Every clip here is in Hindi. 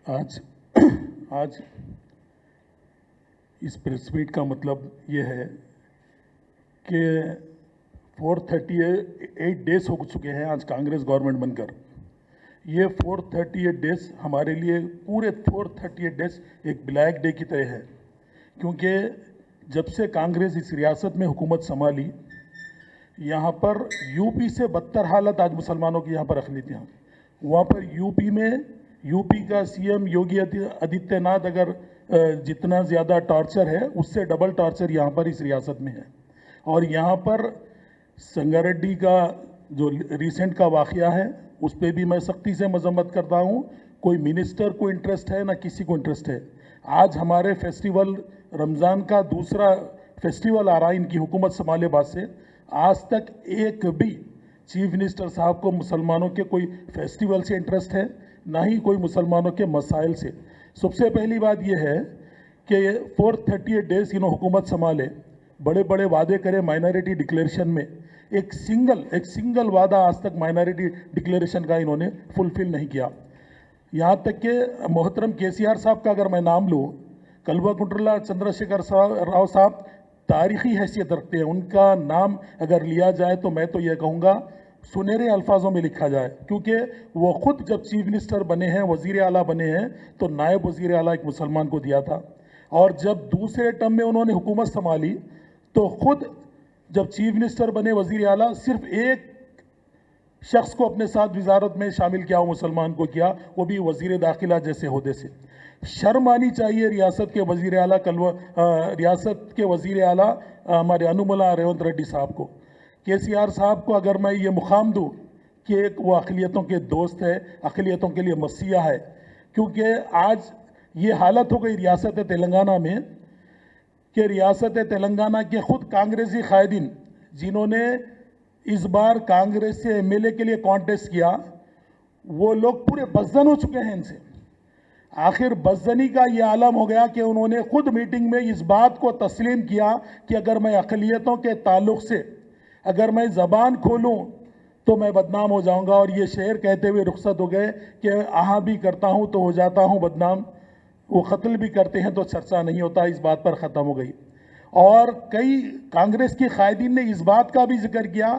आज आज इस प्रेस मीट का मतलब ये है कि 438 डेज हो चुके हैं आज कांग्रेस गवर्नमेंट बनकर। ये 438 डेज हमारे लिए पूरे 438 डेज एक ब्लैक डे की तरह है, क्योंकि जब से कांग्रेस इस रियासत में हुकूमत संभाली, यहाँ पर यूपी से बदतर हालत आज मुसलमानों की यहाँ पर अक़लियतियाँ। वहाँ पर यूपी का सीएम योगी आदित्यनाथ अगर जितना ज़्यादा टॉर्चर है, उससे डबल टॉर्चर यहाँ पर इस रियासत में है। और यहाँ पर संगारेड्डी का जो रिसेंट का वाक़या है, उस पर भी मैं सख्ती से मजम्मत करता हूँ। कोई मिनिस्टर को इंटरेस्ट है ना किसी को इंटरेस्ट है। आज हमारे फेस्टिवल रमज़ान का दूसरा फेस्टिवल आ रहा है इनकी हुकूमत संभाले बाद से। आज तक एक भी चीफ मिनिस्टर साहब को मुसलमानों के कोई फेस्टिवल से इंटरेस्ट है, ना ही कोई मुसलमानों के मसाइल से। सबसे पहली बात यह है कि 438 डेज इन्होंने हुकूमत संभाले, बड़े बड़े वादे करे माइनॉरिटी डिक्लेरेशन में। एक सिंगल वादा आज तक माइनॉरिटी डिक्लेरेशन का इन्होंने फुलफिल नहीं किया। यहाँ तक कि मोहतरम केसीआर साहब का अगर मैं नाम लूँ, कल्वाकुंट्ला चंद्रशेखर राव साहब तारीखी हैसियत रखते हैं। उनका नाम अगर लिया जाए तो मैं तो ये कहूँगा सुनहरे अल्फाजों में लिखा जाए, क्योंकि वो खुद जब चीफ मिनिस्टर बने हैं, वज़ीर आला बने हैं, तो नायब वज़ीर आला एक मुसलमान को दिया था। और जब दूसरे टर्म में उन्होंने हुकूमत संभाली तो खुद जब चीफ मिनिस्टर बने, वज़ीर आला, सिर्फ एक शख्स को अपने साथ वजारत में शामिल किया, वो मुसलमान को किया, वो भी वज़ीर दाखिला जैसे ओहदे से। शर्म आनी चाहिए रियासत के वज़ीर आला रियासत के वज़ीर आला हमारे अनुमुला रेवंत रेड्डी साहब को, केसीआर साहब को अगर मैं ये मुकाम दूँ कि एक वो अक़लियतों के दोस्त है, अक़लियतों के लिए मसीहा है। क्योंकि आज ये हालत हो गई रियासत तेलंगाना में कि रियासत तेलंगाना के खुद कांग्रेसी कायदीन जिन्होंने इस बार कांग्रेस से एमएलए के लिए कॉन्टेस्ट किया, वो लोग पूरे बज़न हो चुके हैं इनसे। आखिर बज़नी का ये आलम हो गया कि उन्होंने खुद मीटिंग में इस बात को तस्लीम किया कि अगर मैं अक़लियतों के ताल्लुक़ से अगर मैं ज़बान खोलूं तो मैं बदनाम हो जाऊंगा। और ये शेर कहते हुए रुखसत हो गए कि आहा भी करता हूं तो हो जाता हूं बदनाम, वो कत्ल भी करते हैं तो चर्चा नहीं होता। इस बात पर ख़त्म हो गई। और कई कांग्रेस की कायदीन ने इस बात का भी जिक्र किया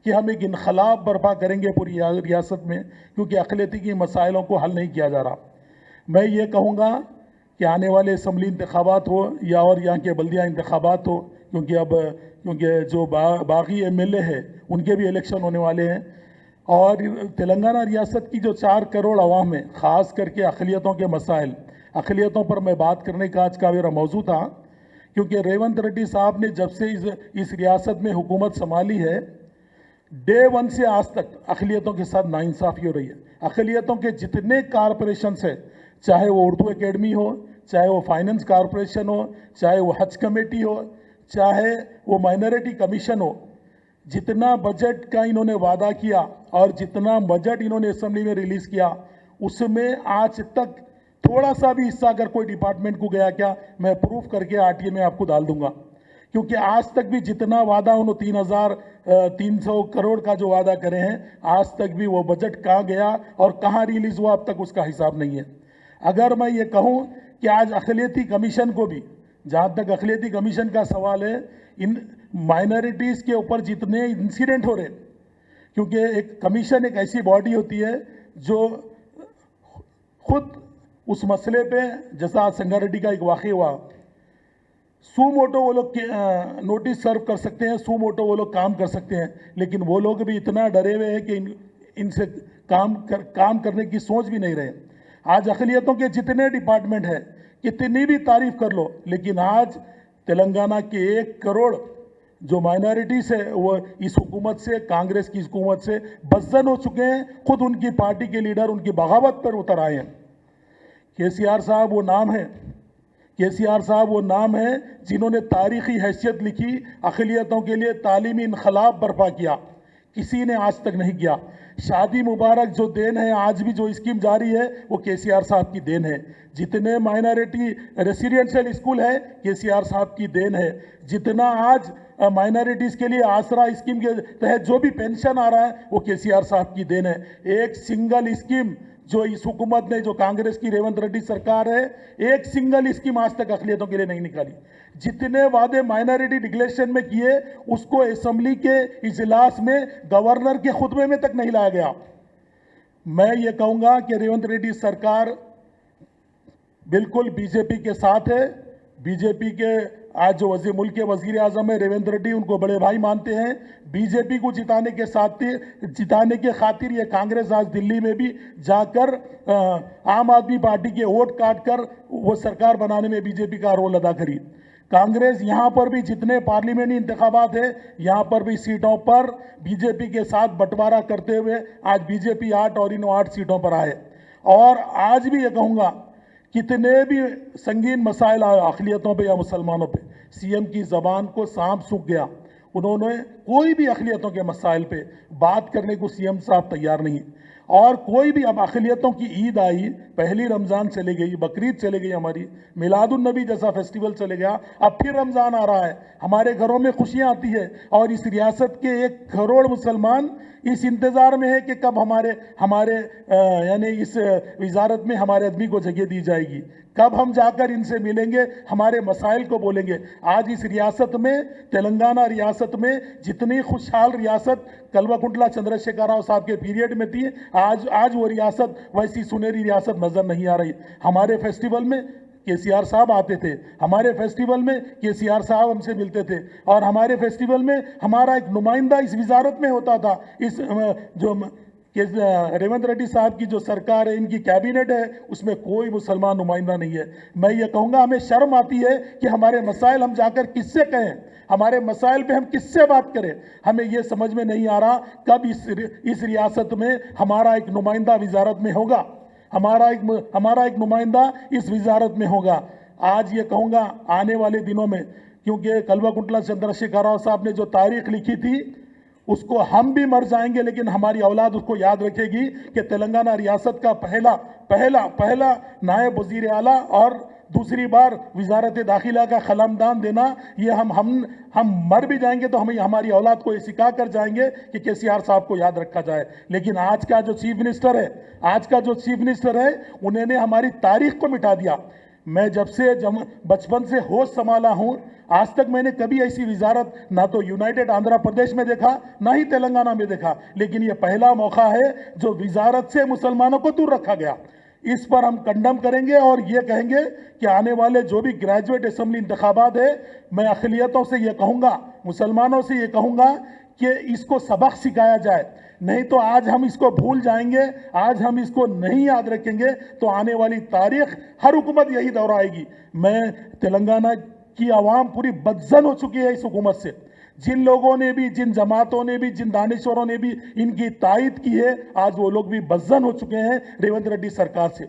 कि हम एक इनकलाब बर्पा करेंगे पूरी रियासत में, क्योंकि अक़लियती की मसाइलों को हल नहीं किया जा रहा। मैं ये कहूँगा कि आने वाले असम्बली इंतखाबात हो या और यहाँ के बल्दिया इंतखाबात हो, क्योंकि जो बाकी एमएलए है उनके भी इलेक्शन होने वाले हैं। और तेलंगाना रियासत की जो 4 करोड़ अवाम है, ख़ास करके अक़लियतों के मसाइल, अक़लियतों पर मैं बात करने का आज का मेरा मौजू था। क्योंकि रेवंत रेड्डी साहब ने जब से इस रियासत में हुकूमत संभाली है, डे 1 से आज तक अक़लियतों के साथ नाइंसाफ़ी हो रही है। अक़लियतों के जितने कॉरपोरेशन है, चाहे वो उर्दू एकेडमी हो, चाहे वो फाइनेंस कॉरपोरेशन हो, चाहे वो हज कमेटी हो, चाहे वो माइनॉरिटी कमीशन हो, जितना बजट का इन्होंने वादा किया और जितना बजट इन्होंने असेंबली में रिलीज़ किया, उसमें आज तक थोड़ा सा भी हिस्सा अगर कोई डिपार्टमेंट को गया क्या, मैं प्रूफ करके आरटीए में आपको डाल दूंगा। क्योंकि आज तक भी जितना वादा उन्होंने 3,300 करोड़ का जो वादा करे हैं, आज तक भी वो बजट कहाँ गया और कहाँ रिलीज़ हुआ, अब तक उसका हिसाब नहीं है। अगर मैं ये कहूँ कि आज अक़लियती कमीशन को भी, जहाँ तक अक़लियती कमीशन का सवाल है, इन माइनॉरिटीज़ के ऊपर जितने इंसिडेंट हो रहे, क्योंकि एक कमीशन एक ऐसी बॉडी होती है जो खुद उस मसले पे, जैसा संगारेड्डी का एक वाक़या हुआ, सू मोटो वो लोग नोटिस सर्व कर सकते हैं, सू मोटो वो लोग काम कर सकते हैं, लेकिन वो लोग भी इतना डरे हुए हैं कि इनसे काम करने की सोच भी नहीं रहे। आज अक़लियतों के जितने डिपार्टमेंट हैं, कितनी भी तारीफ़ कर लो, लेकिन आज तेलंगाना के 1 करोड़ जो माइनॉरिटीज़ है वो इस हुकूमत से, कांग्रेस की हुकूमत से बज़न हो चुके हैं। खुद उनकी पार्टी के लीडर उनकी बगावत पर उतर आए हैं। केसीआर साहब वो नाम है, केसीआर साहब वो नाम है जिन्होंने तारीख़ी हैसियत लिखी, अक़लियतों के लिए तालीमी इनक़लाब बर्पा किया, किसी ने आज तक नहीं किया। शादी मुबारक जो देन है, आज भी जो स्कीम जारी है, वो केसीआर साहब की देन है। जितने माइनॉरिटी रेसिडेंशियल स्कूल है, केसीआर साहब की देन है। जितना आज माइनॉरिटीज़ के लिए आसरा स्कीम के तहत जो भी पेंशन आ रहा है वो केसीआर साहब की देन है। एक सिंगल स्कीम जो इस हुकूमत ने, जो कांग्रेस की रेवंत रेड्डी सरकार है, एक सिंगल स्कीम आज तक अक़लियतों के लिए नहीं निकाली। जितने वादे माइनॉरिटी डिक्लेरेशन में किए उसको असेंबली के इजलास में गवर्नर के खुतबे में तक नहीं लाया गया। मैं ये कहूँगा कि रेवंत रेड्डी सरकार बिल्कुल बीजेपी के साथ है। बीजेपी के आज जो मुल्क के वजीर आजम है रेवंत रेड्डी, उनको बड़े भाई मानते हैं। बीजेपी को जिताने के खातिर ये कांग्रेस आज दिल्ली में भी जाकर आम आदमी पार्टी के वोट काट कर वो सरकार बनाने में बीजेपी का रोल अदा करी। कांग्रेस यहाँ पर भी जितने पार्लियामेंटी इंतखाबात है, यहाँ पर भी सीटों पर बीजेपी के साथ बंटवारा करते हुए आज बीजेपी 8 और इन 8 सीटों पर आए। और आज भी ये कहूँगा, कितने भी संगीन मसाइल आए अक़लियतों पे या मुसलमानों पे, सीएम की ज़बान को सांप सूख गया। उन्होंने कोई भी अक़लियतों के मसाइल पे बात करने को सीएम साहब तैयार नहीं। और कोई भी, अब अक़लियतों की ईद आई, पहली रमज़ान चले गई, बकरीद चले गई, हमारी मिलादुन्नबी जैसा फेस्टिवल चले गया, अब फिर रमज़ान आ रहा है, हमारे घरों में खुशियाँ आती है। और इस रियासत के 1 करोड़ मुसलमान इस इंतज़ार में है कि कब हमारे यानी इस वजारत में हमारे आदमी को जगह दी जाएगी, कब हम जाकर इनसे मिलेंगे, हमारे मसाइल को बोलेंगे। आज इस रियासत में, तेलंगाना रियासत में, जितनी खुशहाल रियासत कल्वाकुंतला चंद्रशेखर राव साहब के पीरियड में थी, आज वो रियासत वैसी सुनहरी रियासत नज़र नहीं आ रही। हमारे फेस्टिवल में केसीआर साहब आते थे, हमारे फेस्टिवल में केसीआर साहब हमसे मिलते थे, और हमारे फेस्टिवल में हमारा एक नुमाइंदा इस वजारत में होता था। इस जो रेवंत रेड्डी साहब की जो सरकार है, इनकी कैबिनेट है, उसमें कोई मुसलमान नुमाइंदा नहीं है। मैं ये कहूँगा, हमें शर्म आती है कि हमारे मसाइल हम जाकर किससे कहें, हमारे मसाइल पे हम किससे बात करें। हमें ये समझ में नहीं आ रहा कब इस रियासत में हमारा एक नुमाइंदा वजारत में होगा, हमारा एक नुमाइंदा इस वजारत में होगा। आज ये कहूँगा, आने वाले दिनों में, क्योंकि कल्वाकुंतला चंद्रशेखर राव साहब ने जो तारीख लिखी थी उसको हम भी मर जाएंगे, लेकिन हमारी औलाद उसको याद रखेगी कि तेलंगाना रियासत का पहला नायब वजीर आला और दूसरी बार वजारत दाखिला का कलमदान देना, ये हम मर भी जाएंगे तो हमें, हमारी औलाद को ये सिखा कर जाएंगे कि केसीआर साहब को याद रखा जाए। लेकिन आज का जो चीफ मिनिस्टर है, उन्होंने हमारी तारीख को मिटा दिया। मैं जब से बचपन से होश संभाला हूँ, आज तक मैंने कभी ऐसी वजारत ना तो यूनाइटेड आंध्र प्रदेश में देखा, ना ही तेलंगाना में देखा, लेकिन ये पहला मौका है जो वजारत से मुसलमानों को दूर रखा गया। इस पर हम कंडम करेंगे और ये कहेंगे कि आने वाले जो भी ग्रेजुएट असेंबली इंतखाबात है, मैं अक़लियतों से ये कहूँगा, मुसलमानों से ये कहूँगा कि इसको सबक सिखाया जाए। नहीं तो आज हम इसको भूल जाएंगे, आज हम इसको नहीं याद रखेंगे तो आने वाली तारीख हर हुकूमत यही दोहराएगी। मैं तेलंगाना की आवाम पूरी बदजन हो चुकी है इस हुकूमत से। जिन लोगों ने भी, जिन जमातों ने भी, जिन दानिश्वरों ने भी इनकी तायद की है, आज वो लोग भी बदजन हो चुके हैं रेवंत रेड्डी सरकार से।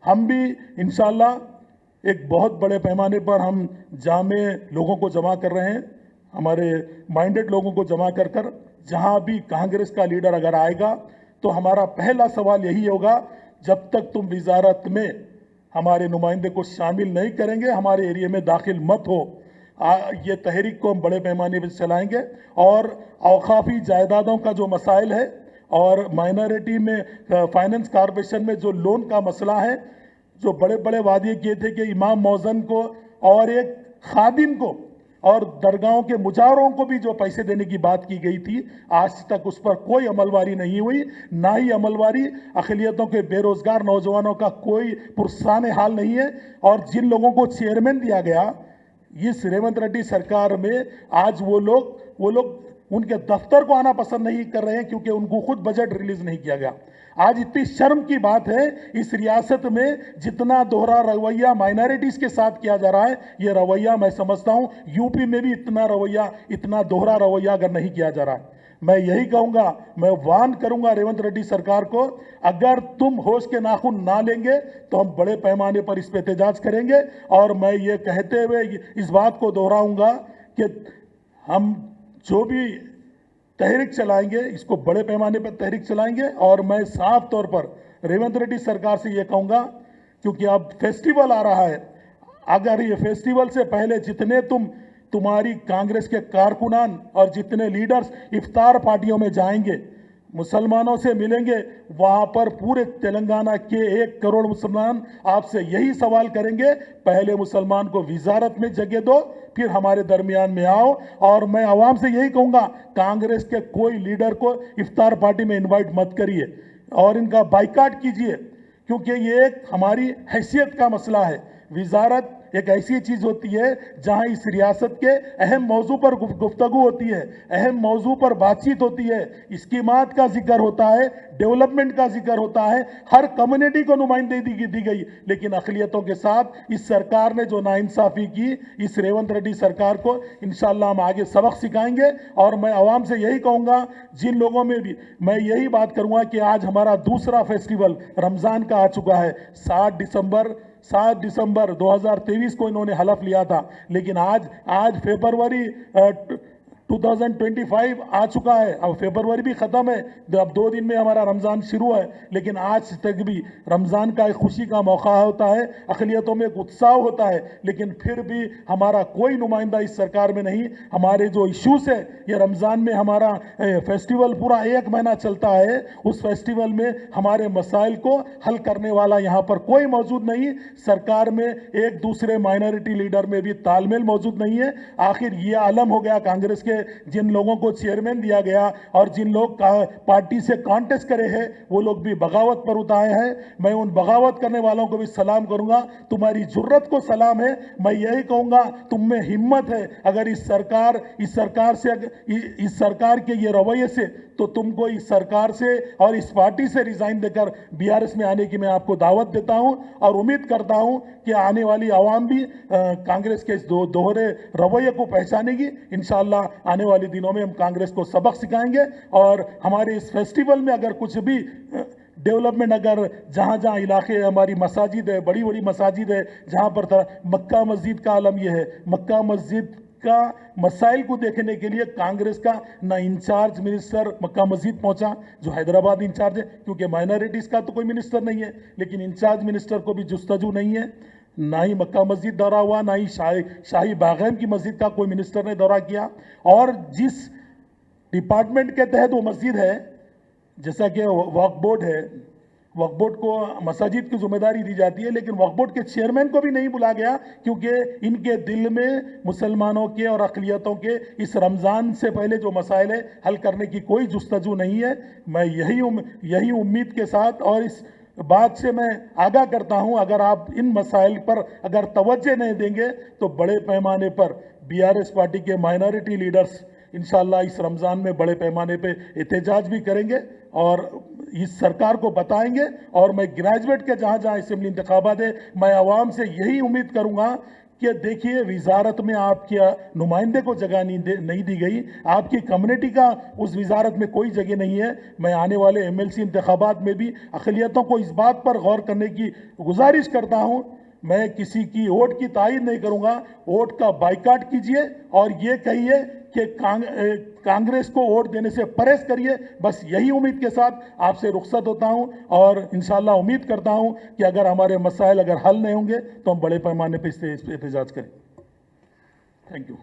हम भी इंशाल्लाह एक बहुत बड़े पैमाने पर हम जामे लोगों को जमा कर रहे हैं, हमारे माइंडेड लोगों को जमा कर कर जहाँ भी कांग्रेस का लीडर अगर आएगा तो हमारा पहला सवाल यही होगा, जब तक तुम वजारत में हमारे नुमाइंदे को शामिल नहीं करेंगे, हमारे एरिया में दाखिल मत हो। ये तहरीक को हम बड़े पैमाने पर चलाएंगे। और औकाफी जायदादों का जो मसाइल है और माइनॉरिटी में फाइनेंस कॉरपोरेशन में जो लोन का मसला है, जो बड़े बड़े वादे किए थे कि इमाम मौजन को और एक खादिम को और दरगाहों के मुजावरों को भी जो पैसे देने की बात की गई थी, आज तक उस पर कोई अमलवारी नहीं हुई, ना ही अमलवारी अक़लियतों के बेरोजगार नौजवानों का कोई पुरसान हाल नहीं है। और जिन लोगों को चेयरमैन दिया गया इस रेवंत रेड्डी सरकार में, आज वो लोग उनके दफ्तर को आना पसंद नहीं कर रहे हैं क्योंकि उनको खुद बजट रिलीज नहीं किया गया। आज इतनी शर्म की बात है, इस रियासत में जितना दोहरा रवैया माइनॉरिटीज के साथ किया जा रहा है, ये रवैया मैं समझता हूँ यूपी में भी इतना दोहरा रवैया अगर नहीं किया जा रहा है। मैं यही कहूँगा, मैं वार्न करूँगा रेवंत रेड्डी सरकार को, अगर तुम होश के नाखून ना लेंगे तो हम बड़े पैमाने पर इस पर एहतजाज करेंगे। और मैं ये कहते हुए इस बात को दोहराऊँगा कि हम जो भी तहरीक चलाएंगे, इसको बड़े पैमाने पर तहरीक चलाएंगे। और मैं साफ तौर पर रेवंत रेड्डी सरकार से ये कहूँगा, क्योंकि अब फेस्टिवल आ रहा है, अगर ये फेस्टिवल से पहले जितने तुम तुम्हारी कांग्रेस के कारकुनान और जितने लीडर्स इफ्तार पार्टियों में जाएंगे, मुसलमानों से मिलेंगे, वहां पर पूरे तेलंगाना के 1 करोड़ मुसलमान आपसे यही सवाल करेंगे, पहले मुसलमान को वजारत में जगह दो, फिर हमारे दरमियान में आओ। और मैं आवाम से यही कहूंगा, कांग्रेस के कोई लीडर को इफ्तार पार्टी में इनवाइट मत करिए और इनका बाइकाट कीजिए, क्योंकि ये एक हमारी हैसियत का मसला है। वजारत एक ऐसी चीज होती है जहां इस रियासत के अहम मौजू पर गुफ्तगू होती है, अहम मौजू पर बातचीत होती है, स्कीमात का जिक्र होता है, डेवलपमेंट का जिक्र होता है, हर कम्युनिटी को नुमाइंदगी दी गई। लेकिन अकलियतों के साथ इस सरकार ने जो नाइंसाफी की, इस रेवंत रेड्डी सरकार को इंशाल्लाह हम आगे सबक सिखाएंगे। और मैं आवाम से यही कहूंगा, जिन लोगों में भी मैं यही बात करूंगा कि आज हमारा दूसरा फेस्टिवल रमजान का आ चुका है। 7 दिसंबर 2023 को इन्होंने हलफ लिया था, लेकिन आज फरवरी 2025 आ चुका है, अब फरवरी भी ख़त्म है, अब 2 दिन में हमारा रमज़ान शुरू है। लेकिन आज तक भी रमज़ान का एक खुशी का मौका होता है, अक़लियतों में एक उत्साह होता है, लेकिन फिर भी हमारा कोई नुमाइंदा इस सरकार में नहीं। हमारे जो इश्यूज़ है, ये रमज़ान में हमारा फेस्टिवल पूरा 1 महीना चलता है, उस फेस्टिवल में हमारे मसाइल को हल करने वाला यहाँ पर कोई मौजूद नहीं। सरकार में एक दूसरे माइनॉरिटी लीडर में भी तालमेल मौजूद नहीं है। आखिर ये आलम हो गया कांग्रेस के, जिन लोगों को चेयरमैन दिया गया और जिन लोग पार्टी से कॉन्टेस्ट करे हैं, वो लोग भी बगावत पर उतारे हैं। मैं उन बगावत करने वालों को भी सलाम करूंगा, तुम्हारी जुर्रत को सलाम है। मैं यही कहूंगा, तुम में हिम्मत है, अगर इस सरकार के ये रवैये से, तो तुमको इस सरकार से और इस पार्टी से रिजाइन देकर बीआरएस में आने की मैं आपको दावत देता हूं और उम्मीद करता हूं कि आने वाली आवाम भी कांग्रेस के इस दोहरे रवैये को पहचानेगी। इंशाअल्लाह आने वाले दिनों में हम कांग्रेस को सबक सिखाएंगे और हमारे इस फेस्टिवल में अगर कुछ भी डेवलपमेंट, अगर जहाँ जहाँ इलाके हमारी मसाजिद है, बड़ी बड़ी मसाजिद है, जहाँ पर मक्का मस्जिद का आलम यह है, मक्का मस्जिद का मसाइल को देखने के लिए कांग्रेस का ना इंचार्ज मिनिस्टर मक्का मस्जिद पहुंचा, जो हैदराबाद इंचार्ज है, क्योंकि माइनॉरिटीज़ का तो कोई मिनिस्टर नहीं है, लेकिन इंचार्ज मिनिस्टर को भी जुस्तजू नहीं है। ना ही मक्का मस्जिद दौरा हुआ, ना ही शाही बागैम की मस्जिद का कोई मिनिस्टर ने दौरा किया। और जिस डिपार्टमेंट के तहत वो मस्जिद है, जैसा कि वक्फ बोर्ड है, वक्फ बोर्ड को मसाजिद की जिम्मेदारी दी जाती है, लेकिन वक्फ बोर्ड के चेयरमैन को भी नहीं बुला गया, क्योंकि इनके दिल में मुसलमानों के और अक़लियतों के इस रमज़ान से पहले जो मसाइल है, हल करने की कोई जुस्तजू नहीं है। मैं यही उम्मीद के साथ और इस बात से मैं आगाह करता हूं, अगर आप इन मसाइल पर अगर तवज्जो नहीं देंगे, तो बड़े पैमाने पर बीआरएस पार्टी के माइनॉरिटी लीडर्स इंशाअल्लाह इस रमज़ान में बड़े पैमाने पे एहतजाज भी करेंगे और इस सरकार को बताएंगे। और मैं ग्रेजुएट के जहाँ जहाँ असेंबली इंतखाबात है, मैं आवाम से यही उम्मीद करूँगा कि देखिए, वजारत में आपके नुमाइंदे को जगह नहीं दी गई, आपकी कम्युनिटी का उस वजारत में कोई जगह नहीं है। मैं आने वाले एमएलसी इंतखाबात में भी अक़लियतों को इस बात पर गौर करने की गुजारिश करता हूँ। मैं किसी की वोट की तायीद नहीं करूँगा, वोट का बाइकाट कीजिए और ये कहिए कि कांग्रेस को वोट देने से परहेज करिए। बस यही उम्मीद के साथ आपसे रुखसत होता हूं और इंशाअल्लाह उम्मीद करता हूं कि अगर हमारे मसाइल अगर हल नहीं होंगे, तो हम बड़े पैमाने पर इस पे एहतजाज करें। Thank you.